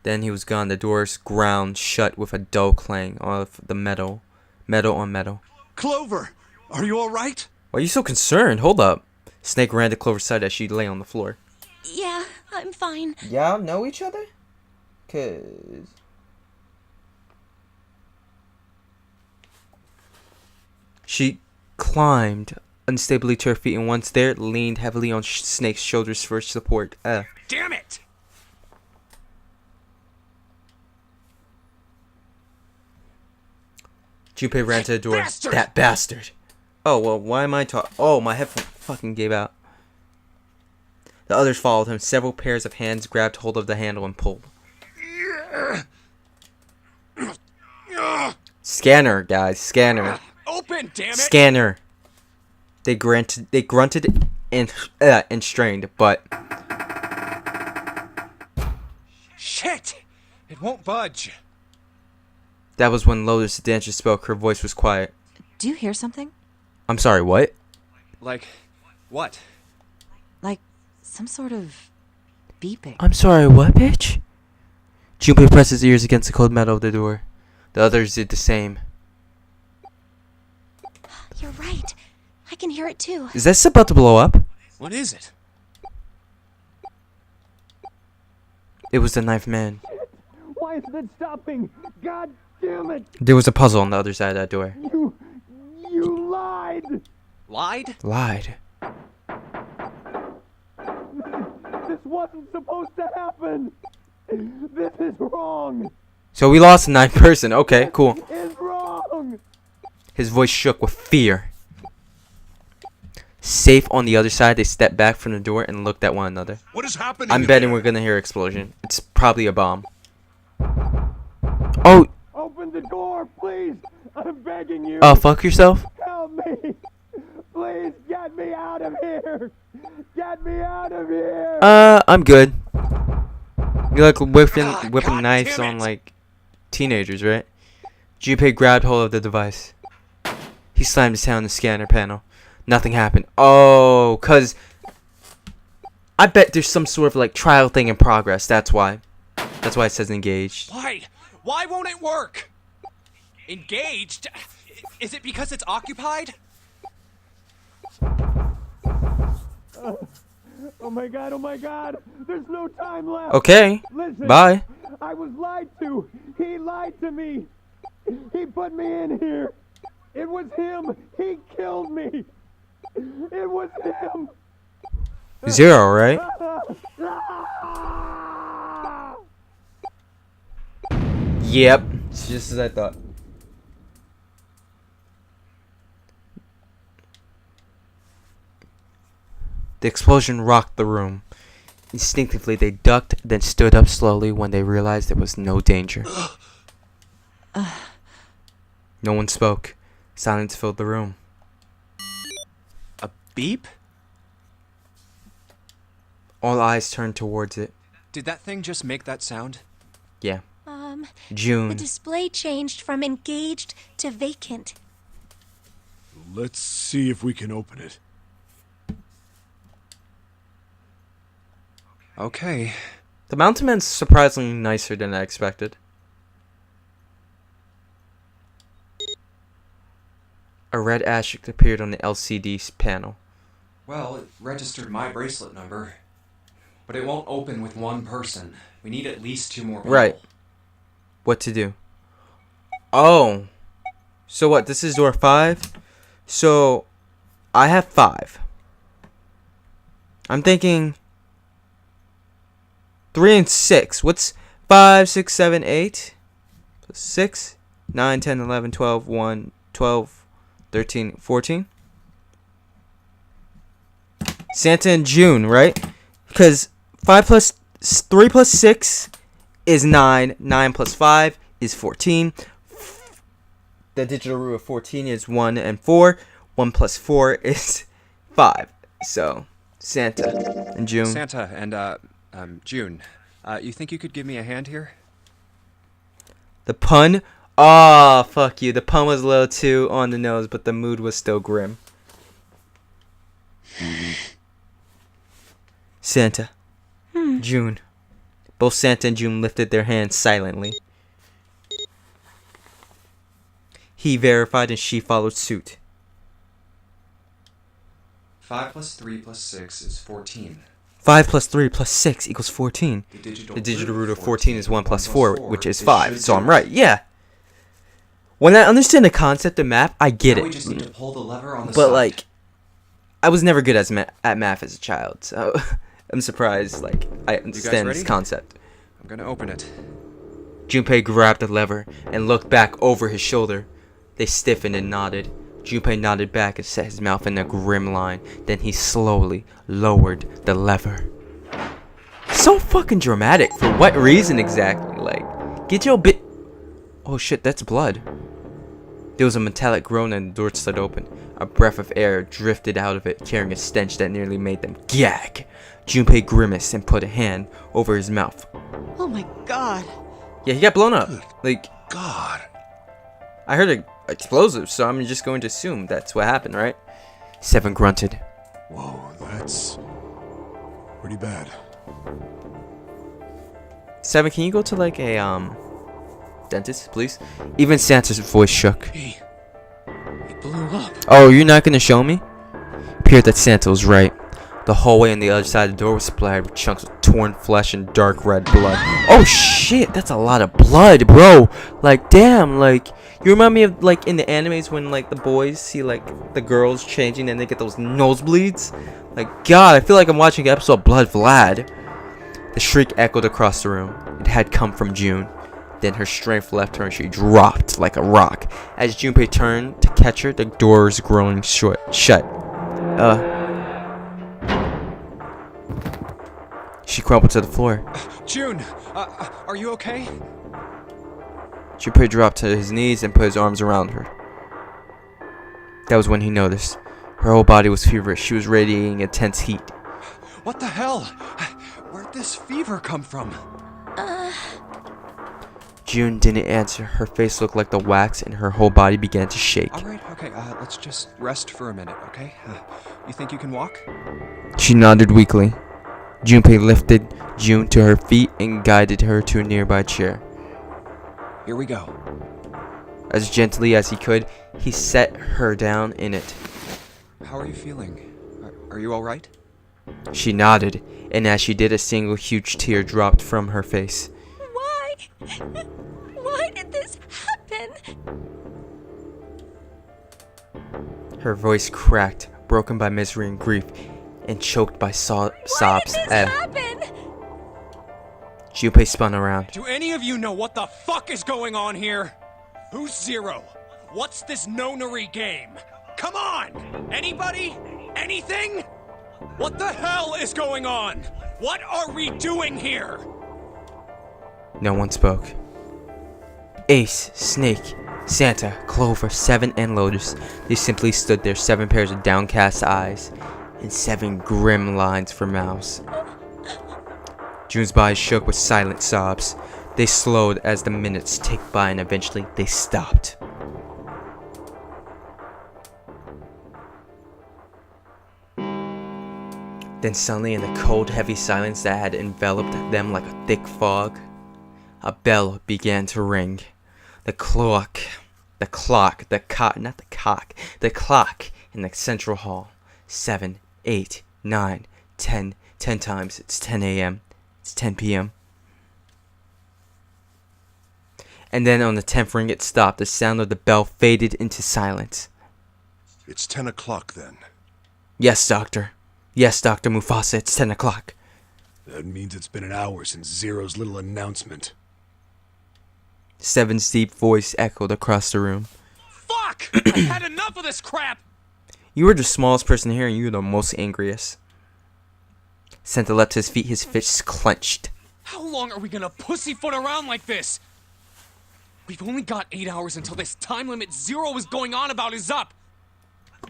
Then he was gone. The doors ground shut with a dull clang of the metal on metal. Clover, are you all right? Why are you so concerned? Hold up. Snake ran to Clover's side as she lay on the floor. Yeah, I'm fine. Y'all know each other? 'Cause... She climbed unstably to her feet and once there, leaned heavily on Snake's shoulders for support. Damn it! Junpei ran to the door. Bastard! That bastard! Oh, well, why am I talking? Oh, my headphone fucking gave out. The others followed him. Several pairs of hands grabbed hold of the handle and pulled. Scanner, guys. Scanner. Open, damn it! Scanner. They grunted and strained, but... Shit! It won't budge. That was when Lotus the dancer spoke. Her voice was quiet. Do you hear something? I'm sorry, what? Like, what? Like some sort of beeping. I'm sorry, what, bitch? Junpei pressed his ears against the cold metal of the door. The others did the same. You're right. I can hear it too. Is this about to blow up? What is it? It was the knife man. Why isn't it stopping? God damn it! There was a puzzle on the other side of that door. You lied! Lied? Lied. This wasn't supposed to happen! This is wrong! So we lost a ninth person. Okay, cool. It's wrong! His voice shook with fear. Safe on the other side, they stepped back from the door and looked at one another. What is happening? I'm betting we're gonna hear an explosion. It's probably a bomb. Oh! Open the door, please! I'm begging you! Oh, fuck yourself? Help me! Please get me out of here! Get me out of here! I'm good. You like whipping God knives damn on it. like teenagers, right? Junpei grabbed hold of the device. He slammed his hand on the scanner panel. Nothing happened. Oh, cause I bet there's some sort of like trial thing in progress. That's why. That's why it says engaged. Why? Why won't it work? Engaged? Is it because it's occupied? Oh my god, oh my god! There's no time left! Okay. Listen, Bye. I was lied to! He lied to me! He put me in here! It was him! He killed me! It was him! 0, right? Yep. It's just as I thought. The explosion rocked the room. Instinctively, they ducked, then stood up slowly when they realized there was no danger. No one spoke. Silence filled the room. A beep? All eyes turned towards it. Did that thing just make that sound? Yeah. The June. display changed from engaged to vacant. Let's see if we can open it. Okay. The mountain man's surprisingly nicer than I expected. A red asterisk appeared on the LCD panel. Well, it registered my bracelet number. But it won't open with one person. We need at least 2 more people. Right. What to do? Oh. So what? This is door 5? So, I have 5. I'm thinking 3 and 6. What's 5, 6, 7, 8? Plus 6, 9, 10, 11, 12, 1, 12, 13, 14? Santa and June, right? Because 3 plus 6 is 9. 9 plus 5 is 14. The digital root of 14 is 1 and 4. 1 plus 4 is 5. So, Santa and June. Santa and, June. You think you could give me a hand here? The pun? Oh, fuck you. The pun was a little too on the nose, but the mood was still grim. Santa. June. Both Santa and June lifted their hands silently. He verified and she followed suit. 5 plus 3 plus 6 is 14. 5 plus 3 plus 6 equals 14. The digital root of 14 is 1 plus 4, which is 5. So I'm right, yeah. When I understand the concept of math, I get Now we it. just need to pull the lever on the But side. like, I was never good at math as a child, so I'm surprised like I understand this ready? concept. I'm gonna open it. Junpei grabbed the lever and looked back over his shoulder. They stiffened and nodded. Junpei nodded back and set his mouth in a grim line. Then he slowly lowered the lever. So fucking dramatic. For what reason exactly? Like, get your bit. Oh shit, that's blood. There was a metallic groan and the door slid open. A breath of air drifted out of it, carrying a stench that nearly made them gag. Junpei grimaced and put a hand over his mouth. Oh my god. Yeah, he got blown up. Like, God. I heard an explosive, so I'm just going to assume that's what happened, right? Seven grunted. Whoa, that's pretty bad. Seven, can you go to like a dentist, please? Even Santa's voice shook. He blew up. Oh, you're not gonna show me? It appeared that Santa was right. The hallway on the other side of the door was splattered with chunks of torn flesh and dark red blood. Oh shit, that's a lot of blood, bro. Like, damn, like, you remind me of like in the animes when like the boys see like the girls changing and they get those nosebleeds. Like, God, I feel like I'm watching an episode of Blood Vlad. The shriek echoed across the room. It had come from June. Then her strength left her and she dropped like a rock. As Junpei turned to catch her, the doors groaned shut. She crumpled to the floor. June, are you okay? Junpei dropped to his knees and put his arms around her. That was when he noticed. Her whole body was feverish. She was radiating intense heat. What the hell? Where'd this fever come from? June didn't answer. Her face looked like the wax and her whole body began to shake. Alright, okay, let's just rest for a minute, okay? You think you can walk? She nodded weakly. Junpei lifted June to her feet and guided her to a nearby chair. Here we go. As gently as he could, he set her down in it. How are you feeling? Are you alright? She nodded, and as she did, a single huge tear dropped from her face. Why? Why did this happen? Her voice cracked, broken by misery and grief, and choked by sobs. Why did this happen? Junpei spun around. Do any of you know what the fuck is going on here? Who's Zero? What's this Nonary game? Come on! Anybody? Anything? What the hell is going on? What are we doing here? No one spoke. Ace, Snake, Santa, Clover, Seven, and Lotus. They simply stood there, 7 pairs of downcast eyes and 7 grim lines for mouths. June's body shook with silent sobs. They slowed as the minutes ticked by and eventually they stopped. Then suddenly, in the cold, heavy silence that had enveloped them like a thick fog, a bell began to ring. The clock in the central hall. 7, 8, 9, 10, 10 times. It's 10 a.m. It's 10 p.m. And then on the 10th ring it stopped. The sound of the bell faded into silence. It's 10 o'clock then. Yes, Doctor. Yes, Dr. Mufasa, it's 10 o'clock. That means it's been an hour since Zero's little announcement. Seven's deep voice echoed across the room. Fuck! I've had enough of this crap! You were the smallest person here and you were the most angriest. Santa leapt to his feet, his fists clenched. How long are we gonna pussyfoot around like this? We've only got 8 hours until this time limit Zero is going on about is up.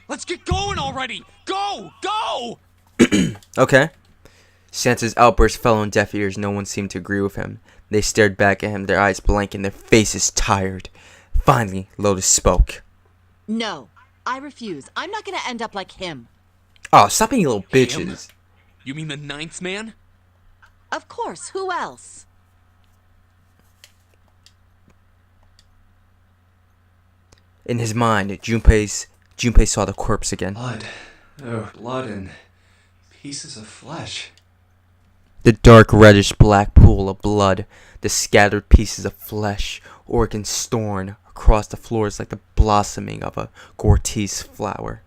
Let's get going already! Go! Go! Okay. Santa's outburst fell on deaf ears. No one seemed to agree with him. They stared back at him, their eyes blank and their faces tired. Finally, Lotus spoke. No, I refuse. I'm not gonna end up like him. Oh, stop being little bitches. You mean the 9th man? Of course, who else? In his mind, Junpei saw the corpse again. Blood. Oh, blood and pieces of flesh. The dark reddish black pool of blood, the scattered pieces of flesh, organs torn across the floors like the blossoming of a grotesque flower.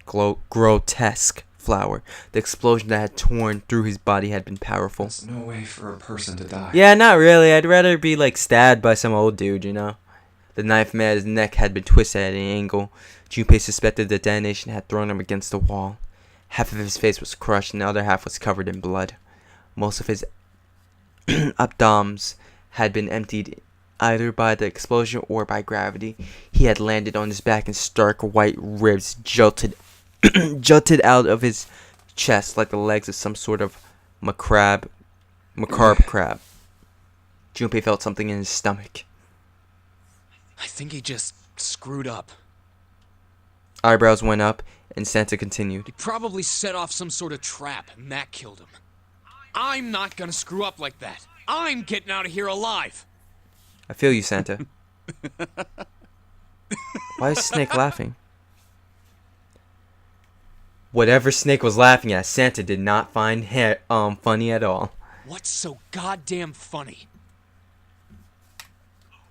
Grotesque flower. The explosion that had torn through his body had been powerful. There's no way for a person to die. Yeah, not really. I'd rather be like stabbed by some old dude, you know? The knife man's neck had been twisted at an angle. Junpei suspected the detonation had thrown him against the wall. Half of his face was crushed and the other half was covered in blood. Most of his abdomens had been emptied either by the explosion or by gravity. He had landed on his back and stark white ribs jutted out of his chest like the legs of some sort of macabre crab. Junpei felt something in his stomach. I think he just screwed up. Eyebrows went up, and Santa continued. He probably set off some sort of trap, and that killed him. I'm not gonna screw up like that. I'm getting out of here alive. I feel you, Santa. Why is Snake laughing? Whatever Snake was laughing at, Santa did not find funny at all. What's so goddamn funny?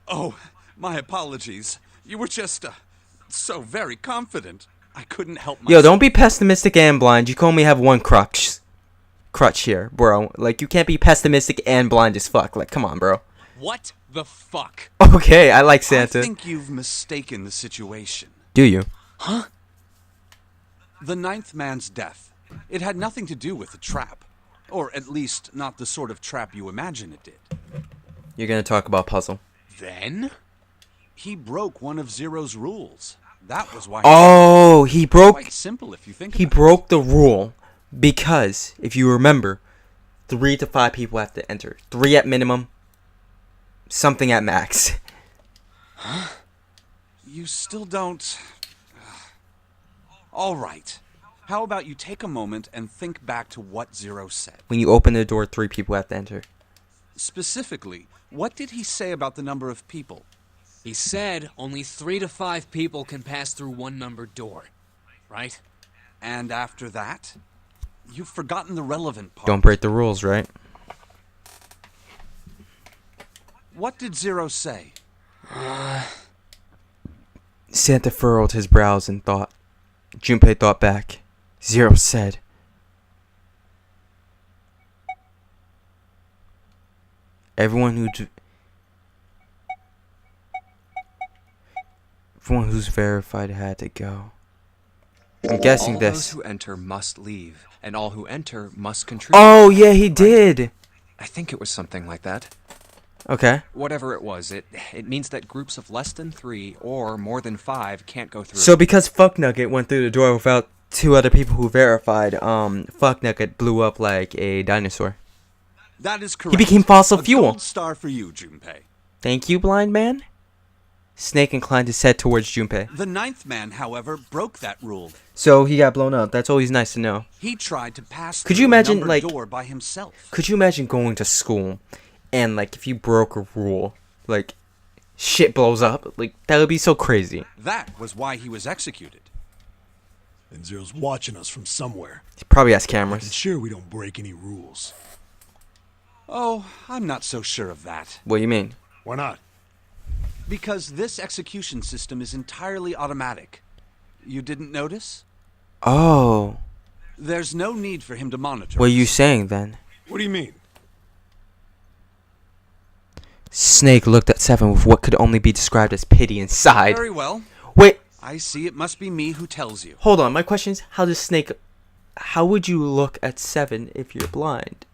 Oh, my apologies. You were just, so very confident. I couldn't help myself. Yo, don't be pessimistic and blind. You can only have one crutch here, bro. Like, you can't be pessimistic and blind as fuck. Like, come on, bro. What the fuck? Okay, I like Santa. I think you've mistaken the situation. Do you? Huh? The ninth man's death. It had nothing to do with the trap. Or at least, not the sort of trap you imagine it did. You're gonna talk about puzzle. Then? He broke one of Zero's rules. That was why. Oh, he broke. Quite simple if you think He about it. broke the rule because, if you remember, 3 to 5 people have to enter. 3 at minimum. Something at max. Huh? You still don't. All right. How about you take a moment and think back to what Zero said? When you open the door, 3 people have to enter. Specifically, what did he say about the number of people? He said only 3 to 5 people can pass through one numbered door. Right? And after that? You've forgotten the relevant part. Don't break the rules, right? What did Zero say? Santa furrowed his brows and thought. Junpei thought back. Zero said. Everyone who's verified had to go. I'm guessing all this. Those who enter must leave, and all who enter must contribute. Oh, yeah, he did. I think it was something like that. Okay. Whatever it was, it means that groups of less than 3 or more than 5 can't go through. So because Fuck Nugget went through the door without 2 other people who verified, Fuck Nugget blew up like a dinosaur. That is correct. He became fossil a fuel. Gold star for you, Junpei. Thank you, blind man. Snake inclined his head towards Junpei. The ninth man, however, broke that rule. So he got blown up. That's always nice to know. He tried to pass Could through you imagine, a numbered like, door by himself. Could you imagine going to school and, like, if you broke a rule, like, shit blows up? Like, that would be so crazy. That was why he was executed. And Zero's watching us from somewhere. He probably has And cameras. sure we don't break any rules. Oh, I'm not so sure of that. What do you mean? Why not? Because this execution system is entirely automatic. You didn't notice? Oh. There's no need for him to monitor. What are you us. saying, then? What do you mean? Snake looked at Seven with what could only be described as pity and sighed. Very well. Wait, I see it must be me who tells you. hold on. My question is, how would you look at Seven if you're blind?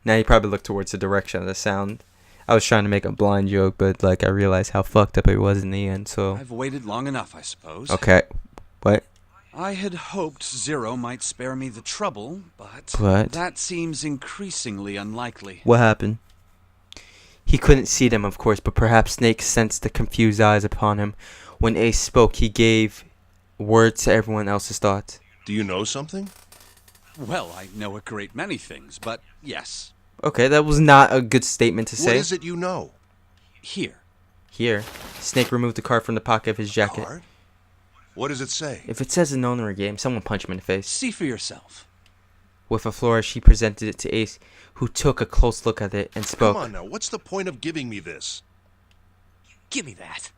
Now you probably look towards the direction of the sound. I was trying to make a blind joke, but, like, I realized how fucked up it was in the end, so... I've waited long enough, I suppose. Okay. What? I had hoped Zero might spare me the trouble, but that seems increasingly unlikely. What happened? He couldn't see them, of course, but perhaps Snake sensed the confused eyes upon him. When Ace spoke, he gave words to everyone else's thoughts. Do you know something? Well, I know a great many things, but yes. Okay, that was not a good statement to say. What is it you know? Here. Here. Snake removed the card from the pocket of his jacket. Card? What does it say? If it says a Nonary game, someone punch him in the face. See for yourself. With a flourish, he presented it to Ace, who took a close look at it and spoke. Come on now, what's the point of giving me this? Give me that.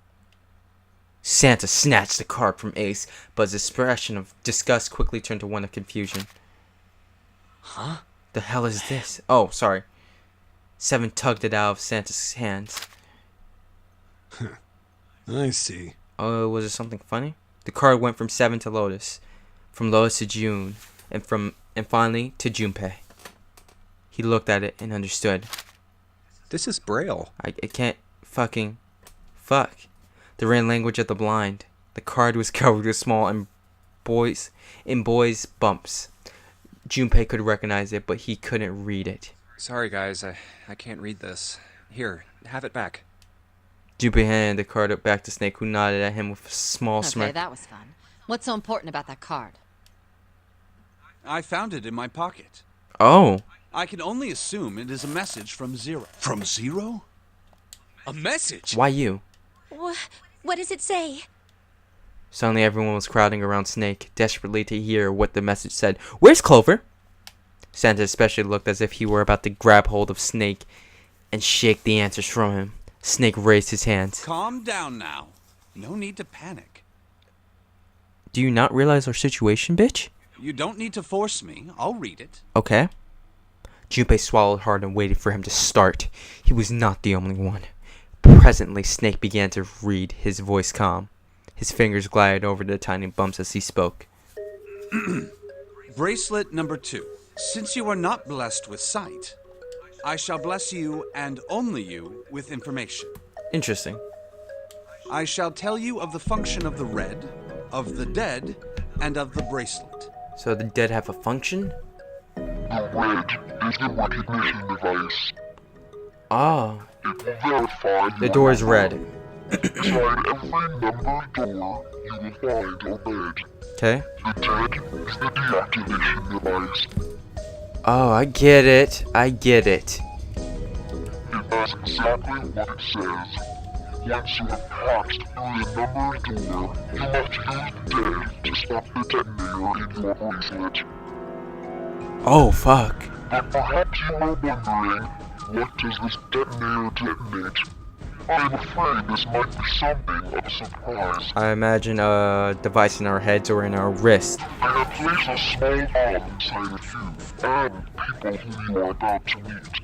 Santa snatched the card from Ace, but his expression of disgust quickly turned to one of confusion. Huh? The hell is this? Oh, sorry. Seven tugged it out of Santa's hands. I see. Oh, was it something funny? The card went from Seven to Lotus, from Lotus to June, and finally to Junpei. He looked at it and understood. This is Braille. I can't fucking fuck. The written language of the blind. The card was covered with small and boys bumps. Junpei could recognize it, but he couldn't read it. Sorry, guys. I can't read this. Here, have it back. Junpei handed the card back to Snake, who nodded at him with a small Okay, smirk. that was fun. What's so important about that card? I found it in my pocket. Oh. I can only assume it is a message from Zero. From Zero? A message? Why you? What does it say? Suddenly everyone was crowding around Snake, desperately to hear what the message said. Where's Clover? Santa especially looked as if he were about to grab hold of Snake and shake the answers from him. Snake raised his hands. Calm down now. No need to panic. Do you not realize our situation, bitch? You don't need to force me. I'll read it. Okay. Junpei swallowed hard and waited for him to start. He was not the only one. Presently, Snake began to read, his voice calm. His fingers glided over the tiny bumps as he spoke. Bracelet number 2. Since you are not blessed with sight, I shall bless you and only you with information. Interesting. I shall tell you of the function of the red, of the dead, and of the bracelet. So the dead have a function? The red is the recognition device. Ah. It will verify The door is red. Inside every numbered door, you will find a bed. Okay. The dead is the deactivation device. Oh, I get it. I get it. It does exactly what it says. Once you have passed through the numbered door, you must use dead to stop the detonator in your bracelet. Oh, fuck. But perhaps you are wondering, what does this detonator detonate? I am afraid this might be something of a surprise. I imagine a device in our heads or in our wrist. I have placed a small bomb inside of you and people whom you are about to meet.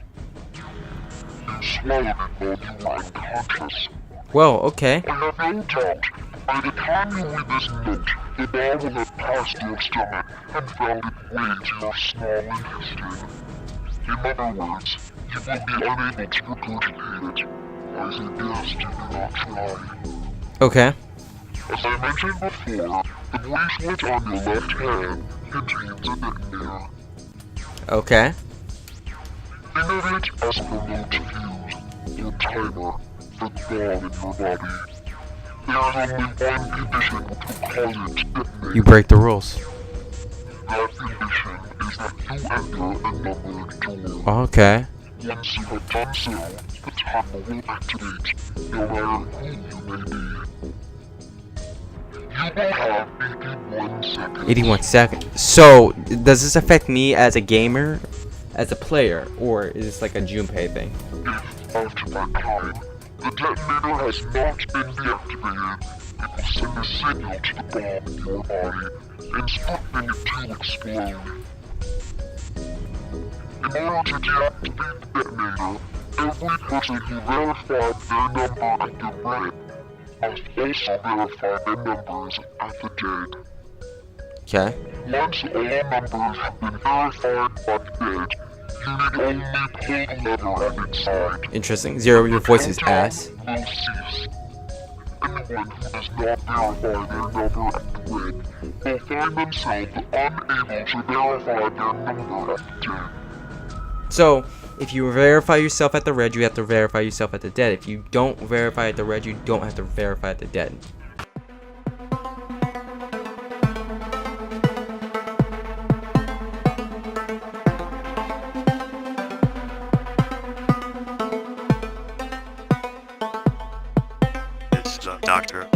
You swallowed it while you were unconscious. Well, okay. I have no doubt, by the time you read this note, the bomb will have passed your stomach and found its way to your small intestine. In other words, you will be unable to regurgitate it. I suggest you do not try. Okay. As I mentioned before, the bracelet on your left hand contains a detonator. Okay. Think of it as a remote fuse, or timer, for the bomb in your body. There is only one condition to cause it to detonate. You break the rules. That condition is that you enter a numbered door. Okay. Once you have done so, the timer will activate, no matter who you may be. You will have 81 seconds. 81 seconds. So, does this affect me as a gamer, as a player, or is this like a Junpei thing? If, after that time, the detonator has not been deactivated, it will send a signal to the bomb in your body, instructing it to explode. In order to deactivate the detonator, every person who verified their number at the red must also verify their numbers at the dead. Okay. Once all numbers have been verified by the dead, you need only pull the lever at its side. Interesting. Zero, your voice is ass. Will cease. Anyone who does not verify their number at the red will find themselves unable to verify their number at the dead. So, if you verify yourself at the red, you have to verify yourself at the dead. If you don't verify at the red, you don't have to verify at the dead. Doctor